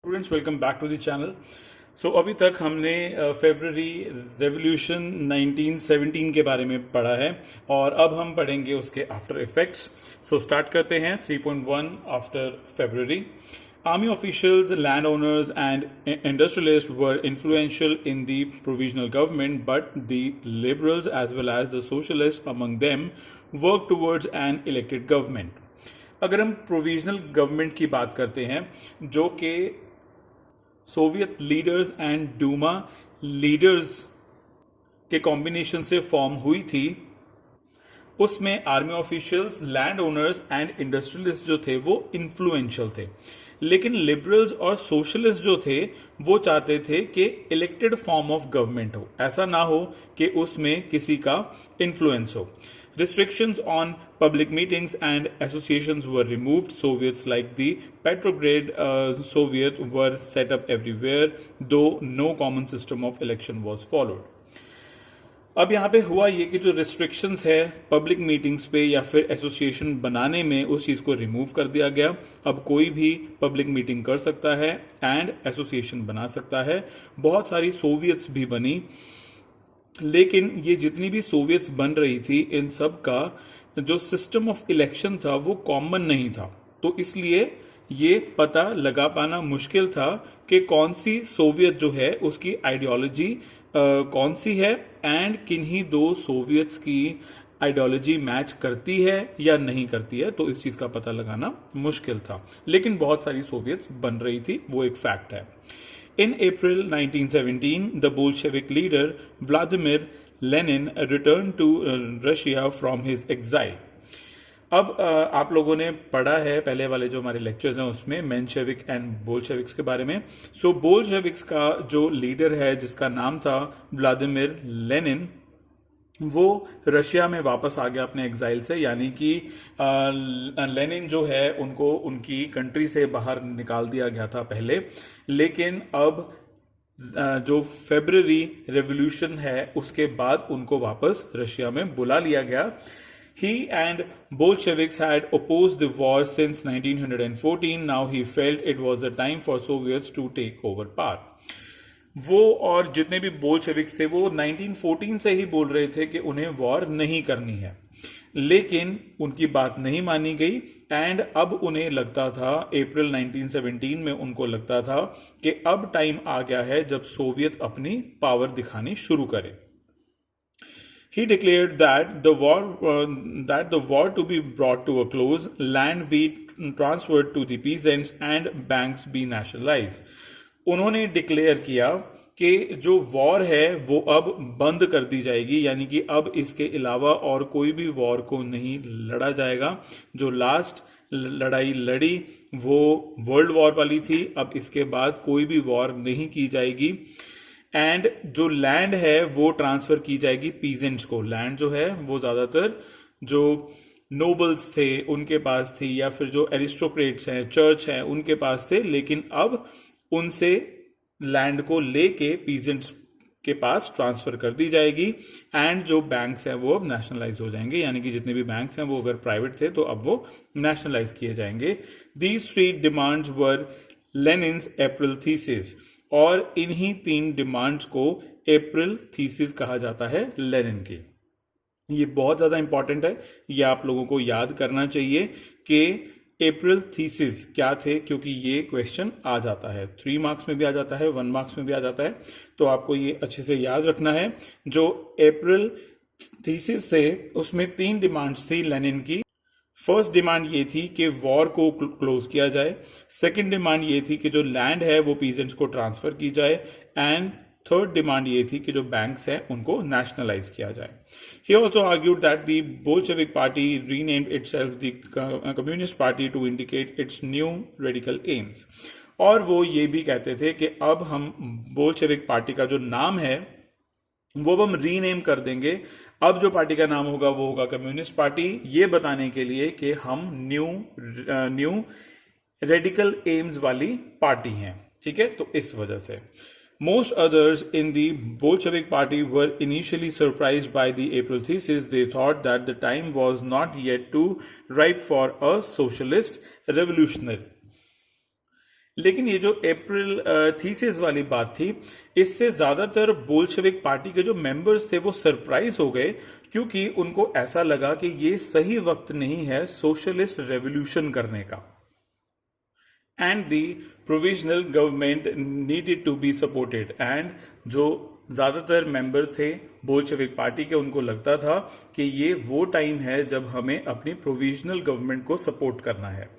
Students welcome back to the channel. अभी तक हमने फेब्रुअरी रेवोल्यूशन 1917 के बारे में पढ़ा है और अब हम पढ़ेंगे उसके आफ्टर इफेक्ट्स। स्टार्ट करते हैं 3.1 after February. Army officials, landowners, and industrialists were influential in the provisional government, but the liberals as well as the socialists among them worked towards an elected government. अगर हम provisional government की बात करते हैं जो कि Soviet leaders and Duma leaders के combination से फॉर्म हुई थी, उसमें army officials, land owners and industrialist जो थे वो इन्फ्लुएंशियल थे, लेकिन लिबरल्स और सोशलिस्ट जो थे वो चाहते थे कि इलेक्टेड फॉर्म ऑफ गवर्नमेंट हो, ऐसा ना हो कि उसमें किसी का इन्फ्लुएंस हो। Restrictions on public meetings and associations were removed. Soviets like the Petrograd Soviet were set up everywhere, though no common system of election was followed. अब यहाँ पे हुआ ये कि जो रिस्ट्रिक्शंस है पब्लिक मीटिंग्स पे या फिर एसोसिएशन बनाने में, उस चीज़ को रिमूव कर दिया गया। अब कोई भी पब्लिक मीटिंग कर सकता है एंड एसोसिएशन बना सकता है। बहुत सारी सोवियट्स भी बनी, लेकिन ये जितनी भी सोवियट्स बन रही थी इन सब का जो सिस्टम ऑफ इलेक्शन था वो कॉमन नहीं था, तो इसलिए ये पता लगा पाना मुश्किल था कि कौन सी सोवियत जो है उसकी आइडियोलॉजी कौन सी है एंड किन्हीं दो सोवियट्स की आइडियोलॉजी मैच करती है या नहीं करती है, तो इस चीज का पता लगाना मुश्किल था। लेकिन बहुत सारी सोवियट्स बन रही थी, वो एक फैक्ट है। In April 1917, the Bolshevik leader Vladimir Lenin returned to Russia from his exile. अब आप लोगों ने पढ़ा है पहले वाले जो हमारे लेक्चर्स हैं उसमें मेंशेविक एंड बोल्शेविक्स के बारे में। बोल्शेविक्स का जो लीडर है जिसका नाम था व्लादिमीर लेनिन, वो रशिया में वापस आ गया अपने एग्जाइल से, यानी कि लेनिन जो है उनको उनकी कंट्री से बाहर निकाल दिया गया था पहले, लेकिन अब जो फेब्रुअरी रेवोल्यूशन है उसके बाद उनको वापस रशिया में बुला लिया गया। He and Bolsheviks had opposed the war since 1914. Now he felt it was the time for Soviets to take over power. वो और जितने भी बोल्शेविक्स थे वो 1914 से ही बोल रहे थे कि उन्हें वॉर नहीं करनी है, लेकिन उनकी बात नहीं मानी गई एंड अब उन्हें लगता था, अप्रैल 1917 में उनको लगता था कि अब टाइम आ गया है जब सोवियत अपनी पावर दिखानी शुरू करे। He declared that the war to be brought to a close, land be transferred to the peasants and banks be nationalized. उन्होंने डिक्लेयर किया कि जो वॉर है वो अब बंद कर दी जाएगी, यानी कि अब इसके अलावा और कोई भी वॉर को नहीं लड़ा जाएगा। जो लास्ट लड़ाई लड़ी वो वर्ल्ड वॉर वाली थी, अब इसके बाद कोई भी वॉर नहीं की जाएगी एंड जो लैंड है वो ट्रांसफर की जाएगी पीजेंट्स को। लैंड जो है वो ज्यादातर जो नोबल्स थे उनके पास थी या फिर जो एरिस्टोक्रेट्स हैं, चर्च हैं, उनके पास थे, लेकिन अब उनसे लैंड को लेके पीजेंट्स के पास ट्रांसफर कर दी जाएगी एंड जो बैंक्स हैं वो अब नेशनलाइज हो जाएंगे, यानी कि जितने भी बैंक्स हैं वो अगर प्राइवेट थे तो अब वो नेशनलाइज किए जाएंगे। These three demands were लेनिन्स April thesis, और इन्हीं तीन डिमांड्स को अप्रैल थीसिस कहा जाता है लेनिन की। ये बहुत ज्यादा इंपॉर्टेंट है, ये आप लोगों को याद करना चाहिए कि अप्रैल थीसिस क्या थे, क्योंकि ये क्वेश्चन आ जाता है, 3 मार्क्स में भी आ जाता है, 1 मार्क्स में भी आ जाता है, तो आपको ये अच्छे से याद रखना है। जो अप्रैल थीसिस थे उसमें 3 डिमांड्स थी लेनिन की। फर्स्ट डिमांड ये थी कि वॉर को क्लोज किया जाए, सेकंड डिमांड ये थी कि जो लैंड है वो पीजेंट्स को ट्रांसफर की जाए एंड थर्ड डिमांड ये थी कि जो बैंक्स हैं उनको नेशनलाइज किया जाए। He also argued that the Bolshevik party renamed itself the Communist Party to indicate its new radical aims. और वो ये भी कहते थे कि अब हम बोल्शेविक पार्टी का जो नाम है वो हम रीनेम कर देंगे, अब जो पार्टी का नाम होगा वो होगा कम्युनिस्ट पार्टी, ये बताने के लिए कि हम न्यू रेडिकल एम्स वाली पार्टी हैं। ठीक है, तो इस वजह से most others in the Bolshevik party were initially surprised by the April thesis. They thought that the time was not yet too ripe for a socialist revolutionary. लेकिन ये जो अप्रैल थीसिस वाली बात थी, इससे ज्यादातर बोल्शेविक पार्टी के जो मेंबर्स थे वो सरप्राइज हो गए, क्योंकि उनको ऐसा लगा कि ये सही वक्त नहीं है सोशलिस्ट रेवोल्यूशन करने का, and the provisional government needed to be supported. And जो ज्यादातर मेंबर थे बोल्शेविक पार्टी के, उनको लगता था कि ये वो टाइम है जब हमें अपनी प्रोविजनल गवर्नमेंट को सपोर्ट करना है।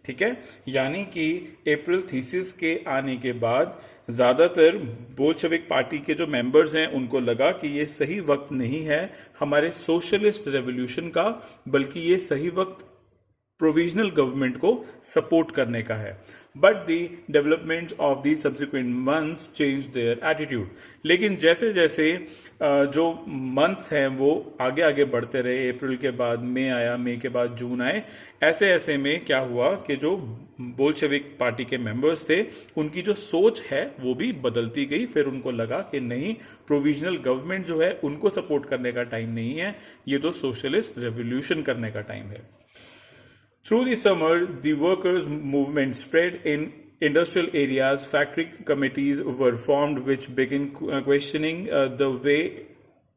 ठीक है, यानी कि अप्रैल थीसिस के आने के बाद ज्यादातर बोल्शेविक पार्टी के जो मेंबर्स हैं उनको लगा कि ये सही वक्त नहीं है हमारे सोशलिस्ट रेवोल्यूशन का, बल्कि ये सही वक्त प्रोविजनल गवर्नमेंट को सपोर्ट करने का है। But the developments of the subsequent months change their attitude. लेकिन जैसे जैसे जो मंथ्स हैं वो आगे आगे बढ़ते रहे, अप्रैल के बाद मई आया, मई के बाद जून आए, ऐसे ऐसे में क्या हुआ कि जो बोल्शेविक पार्टी के मेंबर्स थे उनकी जो सोच है वो भी बदलती गई। फिर उनको लगा कि नहीं, प्रोविजनल गवर्नमेंट जो है उनको सपोर्ट करने का टाइम नहीं है, ये तो सोशलिस्ट रेवोल्यूशन करने का टाइम है। Through the summer, the workers' movement spread in industrial areas. Factory committees were formed which began questioning the way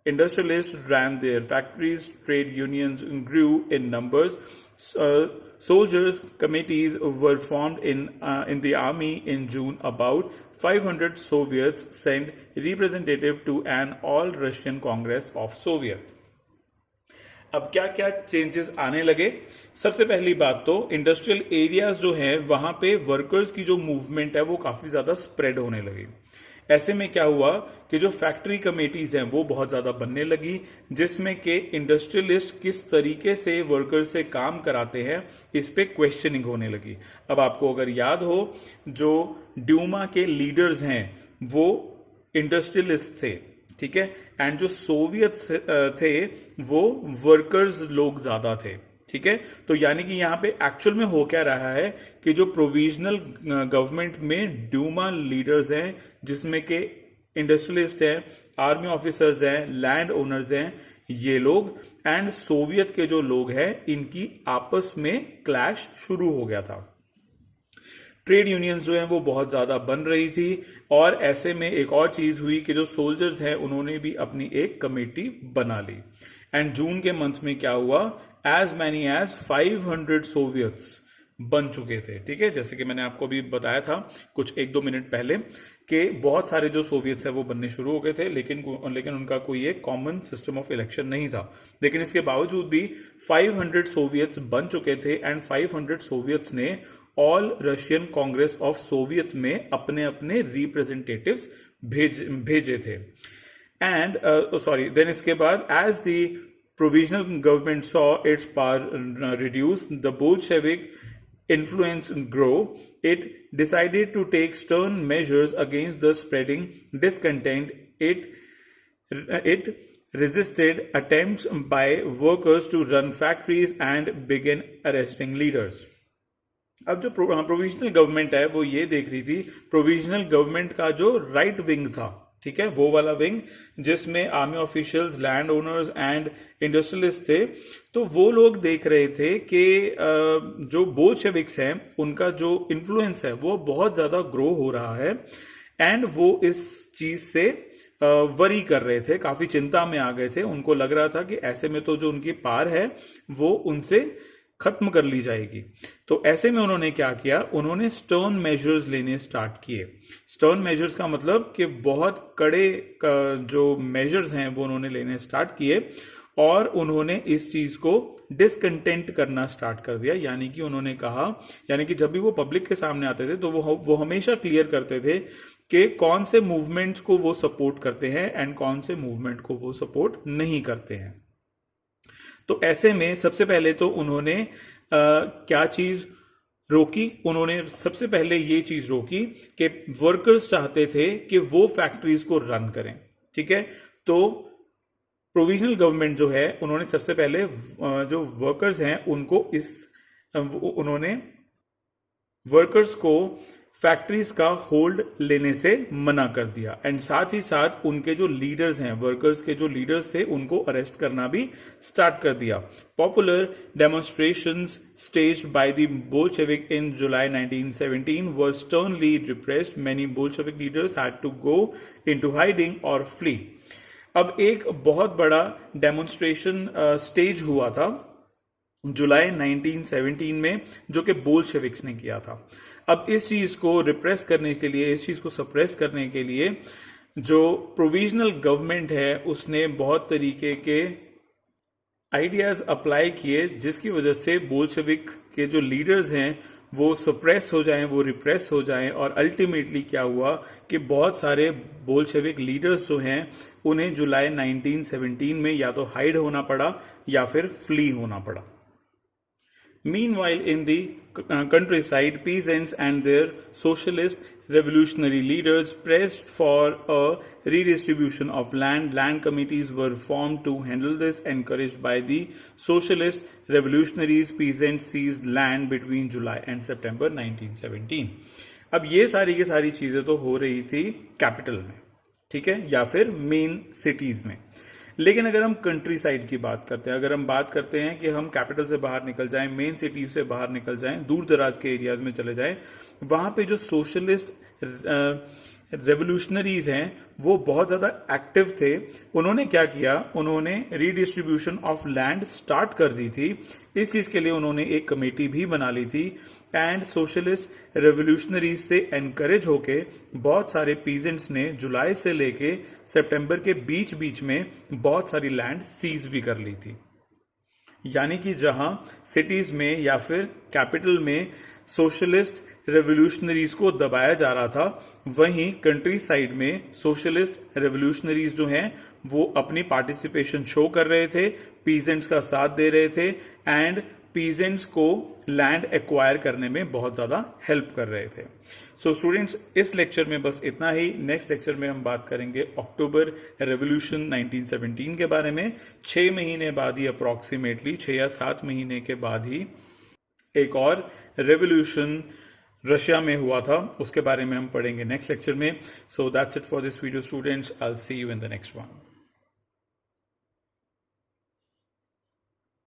industrialists ran their factories. Trade unions grew in numbers. Soldiers' committees were formed in the army in June. About 500 Soviets sent representative to an all-Russian Congress of Soviet. अब क्या क्या changes आने लगे? सबसे पहली बात तो industrial areas जो हैं वहां पे वर्कर्स की जो मूवमेंट है वो काफी ज्यादा स्प्रेड होने लगी। ऐसे में क्या हुआ कि जो फैक्ट्री कमेटीज हैं वो बहुत ज्यादा बनने लगी, जिसमें के इंडस्ट्रियलिस्ट किस तरीके से वर्कर्स से काम कराते हैं इस पे क्वेश्चनिंग होने लगी। अब आपको अगर याद हो, जो ड्यूमा के लीडर्स हैं वो इंडस्ट्रियलिस्ट थे, ठीक है, एंड जो सोवियत्स थे वो वर्कर्स लोग ज्यादा थे। ठीक है, तो यानी कि यहां पे एक्चुअल में हो क्या रहा है कि जो प्रोविजनल गवर्नमेंट में ड्यूमा लीडर्स हैं, जिसमें के इंडस्ट्रियलिस्ट हैं, आर्मी ऑफिसर्स हैं, लैंड ओनर्स हैं, ये लोग, एंड सोवियत के जो लोग हैं, इनकी आपस में क्लैश शुरू हो गया था। ट्रेड यूनियंस जो हैं वो बहुत ज्यादा बन रही थी, और ऐसे में एक और चीज हुई कि जो सोल्जर्स हैं उन्होंने भी अपनी एक कमेटी बना ली। एंड जून के मंथ में क्या हुआ, एज मैनी एज 500 सोवियट्स बन चुके थे। ठीक है, जैसे कि मैंने आपको भी बताया था कुछ 1-2 मिनट पहले कि बहुत सारे जो सोवियट्स हैं वो बनने शुरू हो गए थे, लेकिन उनका कोई एक कॉमन सिस्टम ऑफ इलेक्शन नहीं था। लेकिन इसके बावजूद भी 500 सोवियट्स बन चुके थे, एंड 500 सोवियट्स ने all Russian Congress of Soviet में अपने अपने रिप्रेजेंटेटिव्स भेजे थे। एंड देन इसके बाद as the provisional government saw its power reduce, the Bolshevik influence grow, it decided to take stern measures against the spreading discontent. It resisted attempts by workers to run factories and began arresting leaders. अब जो provisional government है वो ये देख रही थी, provisional government का जो राइट विंग था, ठीक है, वो वाला विंग जिसमें army officials, land owners and industrialist थे, तो वो लोग देख रहे थे कि जो बोल्शेविक्स हैं उनका जो इन्फ्लुएंस है वो बहुत ज्यादा ग्रो हो रहा है, एंड वो इस चीज से वरी कर रहे थे, काफी चिंता में आ गए थे। उनको लग रहा था कि ऐसे में तो जो उनकी पार है वो उनसे खत्म कर ली जाएगी। तो ऐसे में उन्होंने क्या किया, उन्होंने स्टर्न मेजर्स लेने स्टार्ट किए। स्टर्न मेजर्स का मतलब कि बहुत कड़े जो मेजर्स हैं वो उन्होंने लेने स्टार्ट किए, और उन्होंने इस चीज को डिसकंटेंट करना स्टार्ट कर दिया। यानी कि उन्होंने कहा, यानी कि जब भी वो पब्लिक के सामने आते थे तो वो हमेशा क्लियर करते थे कि कौन से मूवमेंट्स को वो सपोर्ट करते हैं एंड कौन से मूवमेंट को वो सपोर्ट नहीं करते हैं। तो ऐसे में सबसे पहले तो उन्होंने क्या चीज रोकी, उन्होंने सबसे पहले ये चीज रोकी कि वर्कर्स चाहते थे कि वो फैक्ट्रीज को रन करें। ठीक है, तो प्रोविजनल गवर्नमेंट जो है उन्होंने सबसे पहले जो वर्कर्स हैं उन्होंने वर्कर्स को फैक्ट्रीज का होल्ड लेने से मना कर दिया एंड साथ ही साथ उनके जो लीडर्स हैं, वर्कर्स के जो लीडर्स थे, उनको अरेस्ट करना भी स्टार्ट कर दिया. Popular demonstrations staged by the Bolshevik in July 1917 were sternly repressed. Many Bolshevik leaders had to go into hiding or flee. अब एक बहुत बड़ा डेमोन्स्ट्रेशन स्टेज हुआ था जुलाई 1917 में, जो कि बोल्शेविक्स ने किया था. अब इस चीज को रिप्रेस करने के लिए, इस चीज को सप्रेस करने के लिए जो प्रोविजनल गवर्नमेंट है उसने बहुत तरीके के आइडियाज अप्लाई किए, जिसकी वजह से बोल्शेविक के जो लीडर्स हैं वो सप्रेस हो जाएं, वो रिप्रेस हो जाएं. और अल्टीमेटली क्या हुआ कि बहुत सारे बोल्शेविक लीडर्स जो हैं उन्हें जुलाई 1917 में या तो हाइड होना पड़ा या फिर फ्ली होना पड़ा. Meanwhile, in the countryside, peasants and their socialist revolutionary leaders pressed for a redistribution of land. Land committees were formed to handle this. Encouraged by the socialist revolutionaries, peasants seized land between July and September 1917. अब ये सारी की सारी चीजें तो हो रही थी कैपिटल में, ठीक है, या फिर मेन सिटीज में. लेकिन अगर हम कंट्री साइड की बात करते हैं, अगर हम बात करते हैं कि हम कैपिटल से बाहर निकल जाएं, मेन सिटी से बाहर निकल जाएं, दूर दराज के एरियाज में चले जाएं, वहां पे जो सोशलिस्ट रेवोल्यूशनरीज हैं वो बहुत ज्यादा एक्टिव थे. उन्होंने क्या किया, उन्होंने रीडिस्ट्रीब्यूशन ऑफ लैंड स्टार्ट कर दी थी. इस चीज के लिए उन्होंने एक कमेटी भी बना ली थी एंड सोशलिस्ट रेवोल्यूशनरीज से एनकरेज होके बहुत सारे पीजेंट्स ने जुलाई से लेके सितंबर के बीच बीच में बहुत सारी लैंड सीज भी कर ली थी. यानी कि जहां सिटीज में या फिर कैपिटल में सोशलिस्ट रेवोल्यूशनरीज को दबाया जा रहा था, वहीं कंट्री साइड में सोशलिस्ट रेवोल्यूशनरीज जो हैं वो अपनी पार्टिसिपेशन शो कर रहे थे, पीजेंट्स का साथ दे रहे थे एंड पीजेंट्स को लैंड एक्वायर करने में बहुत ज्यादा हेल्प कर रहे थे. सो स्टूडेंट्स, इस लेक्चर में बस इतना ही. नेक्स्ट लेक्चर में हम बात करेंगे अक्टूबर रेवोल्यूशन 1917 के बारे में. 6 महीने बाद ही, अप्रॉक्सीमेटली 6 या 7 महीने के बाद ही एक और रेवोल्यूशन रशिया में हुआ था, उसके बारे में हम पढ़ेंगे नेक्स्ट लेक्चर में. So that's it for this video students. I will see you in the next one.